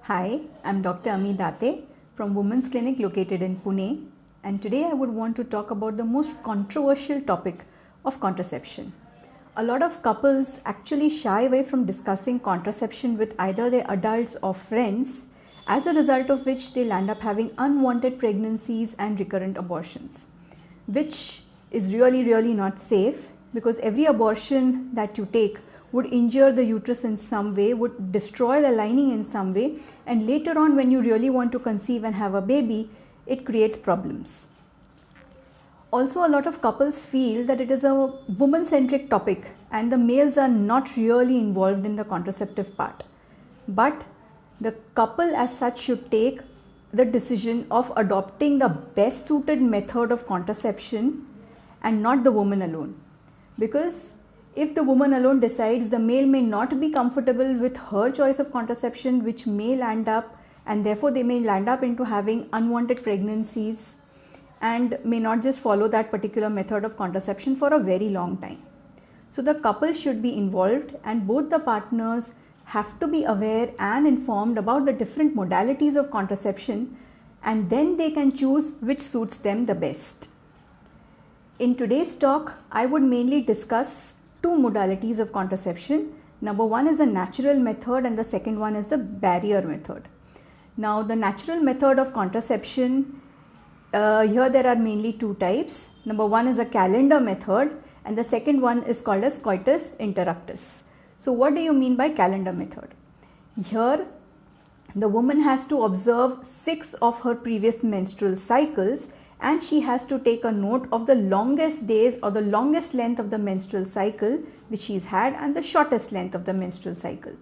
Hi, I'm Dr. Ami Date from Women's Clinic located in Pune, and today I would want to talk about the most controversial topic of contraception. A lot of couples actually shy away from discussing contraception with either their adults or friends, as a result of which they land up having unwanted pregnancies and recurrent abortions, which is really not safe, because every abortion that you take would injure the uterus in some way, would destroy the lining in some way, and later on when you really want to conceive and have a baby, it creates problems. Also, a lot of couples feel that it is a woman-centric topic and the males are not really involved in the contraceptive part. But the couple as such should take the decision of adopting the best suited method of contraception and not the woman alone. Because if the woman alone decides, the male may not be comfortable with her choice of contraception, which may land up, and therefore they may land up into having unwanted pregnancies and may not just follow that particular method of contraception for a very long time. So the couple should be involved, and both the partners have to be aware and informed about the different modalities of contraception, and then they can choose which suits them the best. In today's talk, I would mainly discuss two modalities of contraception. Number one is a natural method and the second one is the barrier method. Now, the natural method of contraception, here there are mainly two types. Number one is a calendar method and the second one is called as coitus interruptus. So what do you mean by calendar method? Here the woman has to observe 6 of her previous menstrual cycles, and she has to take a note of the longest days or the longest length of the menstrual cycle which she's had and the shortest length of the menstrual cycle.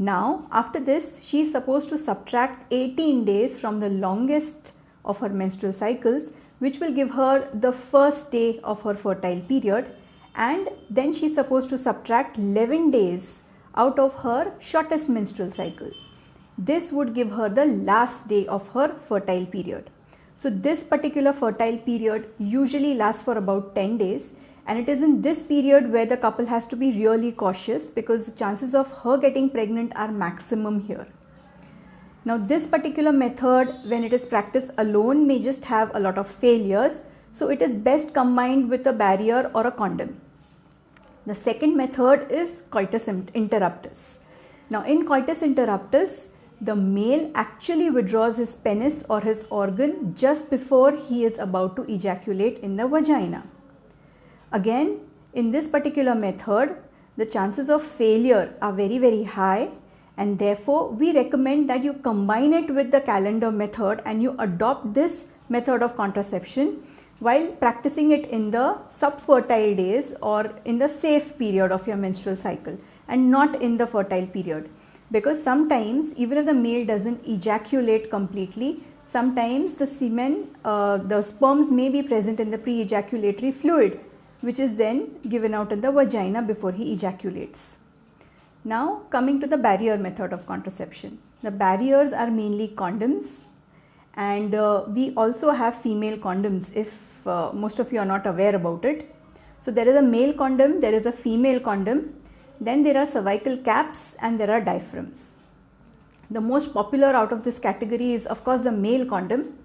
Now, after this, she is supposed to subtract 18 days from the longest of her menstrual cycles, which will give her the first day of her fertile period, and then she is supposed to subtract 11 days out of her shortest menstrual cycle. This would give her the last day of her fertile period. So this particular fertile period usually lasts for about 10 days, and it is in this period where the couple has to be really cautious, because the chances of her getting pregnant are maximum here. Now, this particular method, when it is practiced alone, may just have a lot of failures, so it is best combined with a barrier or a condom. The second method is coitus interruptus. Now, in coitus interruptus, the male actually withdraws his penis or his organ just before he is about to ejaculate in the vagina. Again, in this particular method, the chances of failure are very high, and therefore we recommend that you combine it with the calendar method and you adopt this method of contraception while practicing it in the subfertile days or in the safe period of your menstrual cycle and not in the fertile period. Because sometimes, even if the male doesn't ejaculate completely, sometimes the semen, the sperms may be present in the pre-ejaculatory fluid, which is then given out in the vagina before he ejaculates. Now, coming to the barrier method of contraception. The barriers are mainly condoms, and we also have female condoms if most of you are not aware about it. So there is a male condom, there is a female condom. Then there are cervical caps and there are diaphragms. The most popular out of this category is of course the male condom.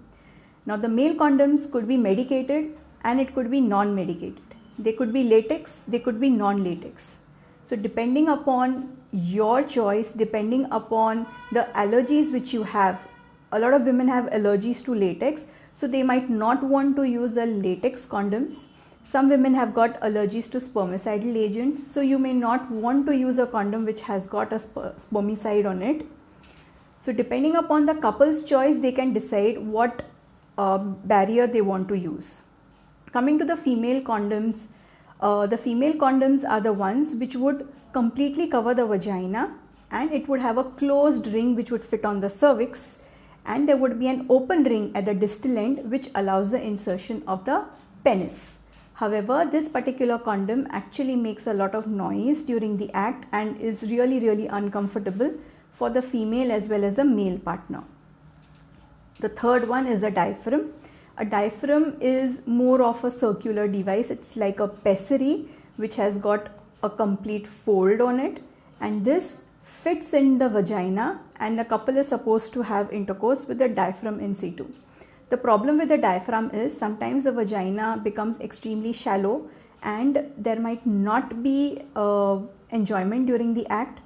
Now, the male condoms could be medicated and it could be non-medicated. They could be latex, they could be non-latex. So depending upon your choice, depending upon the allergies which you have, a lot of women have allergies to latex, so they might not want to use the latex condoms. Some women have got allergies to spermicidal agents, so you may not want to use a condom which has got a spermicide on it. So depending upon the couple's choice, they can decide what barrier they want to use. Coming to the female condoms are the ones which would completely cover the vagina, and it would have a closed ring which would fit on the cervix, and there would be an open ring at the distal end which allows the insertion of the penis. However, this particular condom actually makes a lot of noise during the act and is really uncomfortable for the female as well as the male partner. The third one is a diaphragm. A diaphragm is more of a circular device. It's like a pessary which has got a complete fold on it, and this fits in the vagina and the couple is supposed to have intercourse with the diaphragm in situ. The problem with the diaphragm is sometimes the vagina becomes extremely shallow and there might not be enjoyment during the act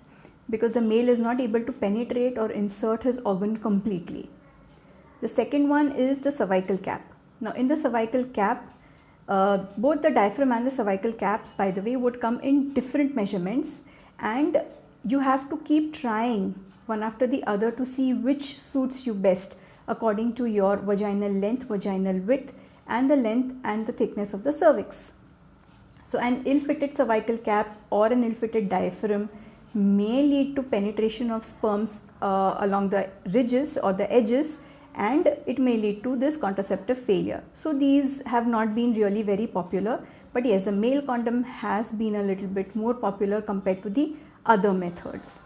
because the male is not able to penetrate or insert his organ completely. The second one is the cervical cap. Now in the cervical cap, both the diaphragm and the cervical caps, by the way, would come in different measurements, and you have to keep trying one after the other to see which suits you best according to your vaginal length, vaginal width, and the length and the thickness of the cervix. So an ill-fitted cervical cap or an ill-fitted diaphragm may lead to penetration of sperms along the ridges or the edges, and it may lead to this contraceptive failure. So these have not been really very popular, but yes, the male condom has been a little bit more popular compared to the other methods.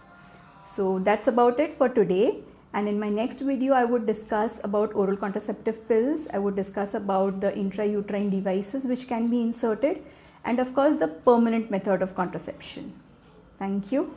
So that's about it for today, and in my next video I would discuss about oral contraceptive pills. I would discuss about the intrauterine devices which can be inserted, and of course the permanent method of contraception. Thank you.